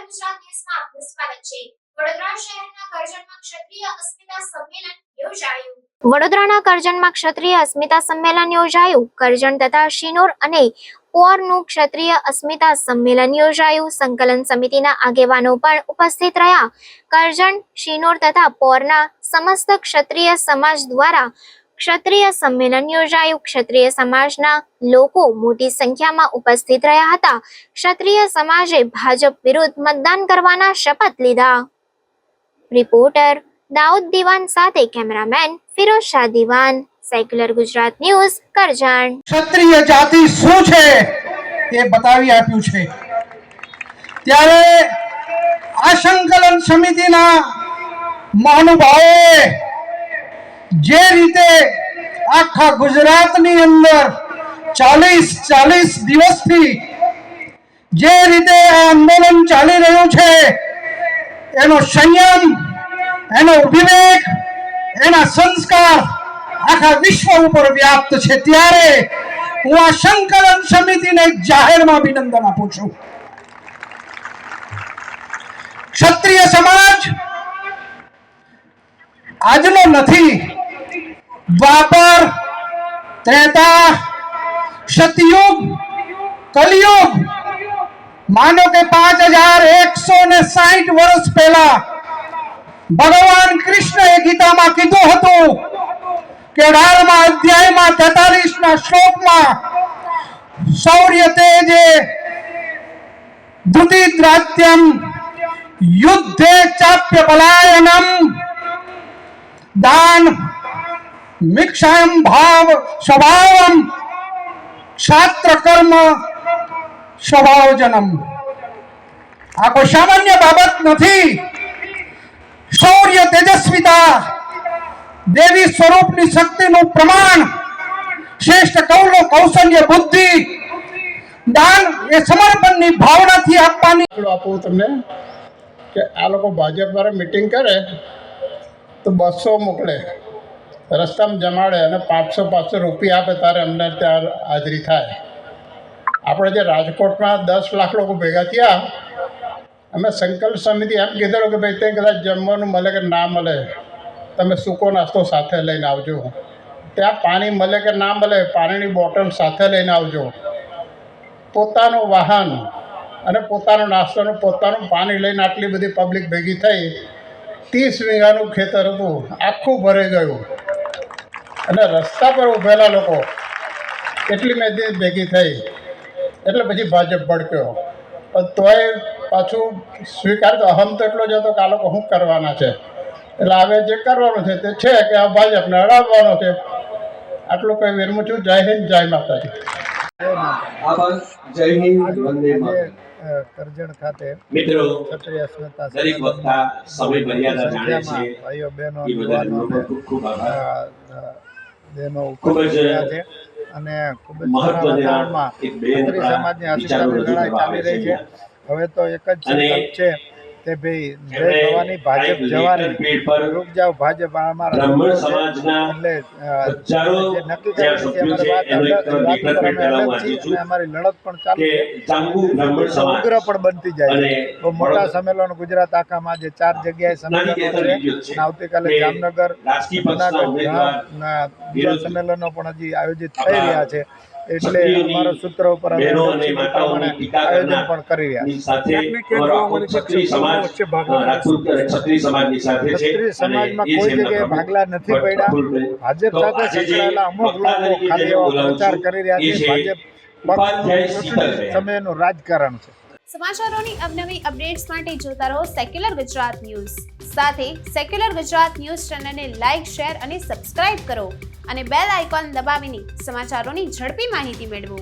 ગુજરાત ન્યૂઝમાં આપનું સ્વાગત છે। વડોદરા શહેરના કરજણમાં ક્ષત્રિય અસ્મિતા સંમેલન યોજાયું। વડોદરાના કરજણમાં ક્ષત્રિય અસ્મિતા સંમેલન યોજાયું। કરજણ તથા શિનોર અને પોરનું ક્ષત્રિય અસ્મિતા સંમેલન યોજાયું। સંકલન સમિતિના આગેવાનો પણ ઉપસ્થિત રહ્યા। કરજણ, શિનોર તથા પોરના સમસ્ત ક્ષત્રિય સમાજ દ્વારા ક્ષત્રિય સંમેલન યોજાયું। ક્ષત્રિય સમાજના લોકો મોટી સંખ્યામાં ઉપસ્થિત રહ્યા હતા। ક્ષત્રિય સમાજે ભાજપ વિરુદ્ધ મતદાન કરવાના શપથ લીધા। રિપોર્ટર દાઉદ દિવાન સાથે કેમેરામેન ફિરોઝ શાહ દિવાન, સેક્યુલર ગુજરાત ન્યૂઝ, કરજણ। ક્ષત્રિય જાતિ શું છે એ બતાવી આપ્યું છે। ત્યારે આ સંકલન સમિતિના મહાનુભાવોએ જે રીતે આખા ગુજરાતની અંદર 40 દિવસથી જે રીતે આ આંદોલન ચાલી રહ્યું છે, એનો સંયમ, એનો વિવેક, એના સંસ્કાર આખા વિશ્વ ઉપર વ્યાપ્ત છે। ત્યારે હું આ સંકલન સમિતિને જાહેરમાં અભિનંદન આપું છું। ક્ષત્રિય સમાજ આજનો નથી, દ્વાપર, ત્રેતા, સતયુગ, કલયુગ, માનો કે 5160 વર્ષ પહેલા ભગવાન કૃષ્ણએ ગીતામાં કીધું હતું કે 18મા અધ્યાયમાં 43ના શ્લોકમાં શૌર્ય તેજે ધૃતિદ્રાત્યમ યુદ્ધે ચાપ્ય પલાયનમ દાન મિક્ષાયમ ભાવ સ્વભાવમ ક્ષાત્ર કર્મ સ્વભાવજનમ। આ કોઈ સામાન્ય બાબત નથી। શૌર્ય, તેજસ્વીતા, દેવી સ્વરૂપની શક્તિનું પ્રમાણ, શ્રેષ્ઠ કૌશલ્ય, બુદ્ધિ, દાન એ સમર્પણની ભાવનાથી આપવાની। આપું તમને કે આ લોકો ભાજપ વાળા મિટિંગ કરે તો 200 મોકલે, રસ્તામાં જમાડે અને 500 રૂપિયા આપે, તારે અમને ત્યાં હાજરી થાય। આપણે જે રાજકોટમાં 10 લાખ લોકો ભેગા થયા, અમે સંકલ્પ સમિતિ એમ કીધેલું કે ભાઈ ત્યાં કદાચ જમવાનું મળે કે ના મળે, તમે સૂકો નાસ્તો સાથે લઈને આવજો। ત્યાં પાણી મળે કે ના મળે, પાણીની બોટલ સાથે લઈને આવજો। પોતાનું વાહન અને પોતાનો નાસ્તો, પોતાનું પાણી લઈને આટલી બધી પબ્લિક ભેગી થઈ। 30 વીઘાનું ખેતર હતું, આખું ભરાઈ ગયું અને રસ્તા પર ઊભેલા લોકો એટલી મેદી ભેગી થઈ। એટલે પછી ભાજપ ભડક્યો, પણ તોય પાછું સ્વીકાર તો અહમ તો એટલો જ હતો કે આ લોકો શું કરવાના છે, એટલે હવે જે કરવાનું છે તે છે કે આ ભાજપને હરાવવાનો છે। આટલું કંઈ વિરમું છું। જય હિન્દ, જય માતાજી। જય હિન્દ, વંદે માતરમ। કરજણ ખાતે મિત્રો, ક્ષત્રિય અસ્મિતા દરેક વક્તા સમય મર્યાદા જાણે છે, ભાઈઓ બહેનો એ બધાનો ખૂબ ખૂબ આભાર। બહેનો ખૂબ જ રહ્યા છે અને ખૂબ જ સારા વાતાવરણમાં એક બેન ક્ષત્રિય સમાજની અસ્મિતાની લડાઈ ચાલી રહી છે। હવે તો એક જ સંકલ્પ છે કે ભાઈ જય ભવાની, ભાજપ જવાની, રૂક જાઓ ભાજપ અમારા બ્રાહ્મણ સમાજના એટલે હજારો જે નક્કી કરેલી છે અમારી વાત પર અમે અલગ છીએ અને અમારી લડત પણ ચાલુ કે છે। જાંબુ બ્રાહ્મણ સમાજ ઉગ્ર પણ બનતી જાય અને છે। બહુ મોટા સંમેલનો ગુજરાત આખામાં આજે 4 જગ્યાએ સંમેલનો છે અને આવતીકાલે જામનગર, જૂનાગઢના બીજા સંમેલનો પણ હજી આયોજિત થઈ રહ્યા છે। એટલે અમારા સૂત્ર ઉપર અમે આયોજન પણ કરી રહ્યા છીએ। ક્ષત્રિય સમાજની સાથે છે ક્ષત્રિય સમાજમાં કોઈ જગ્યાએ ભાગલા નથી પડ્યા। ભાજપ સાથે સંકળાયેલા અમુક લોકો ખાલી એવો પ્રચાર કરી રહ્યા છે। ભાજપ સમયનું રાજકારણ છે। સમાચારોની અવનવી અપડેટ્સ માટે જોતા રહો સેક્યુલર ગુજરાત ન્યૂઝ। સાથે સેક્યુલર ગુજરાત ન્યૂઝ ચેનલને લાઇક, શેર અને સબસ્ક્રાઇબ કરો અને બેલ આઇકોન દબાવીને સમાચારોની ઝડપી માહિતી મેળવો।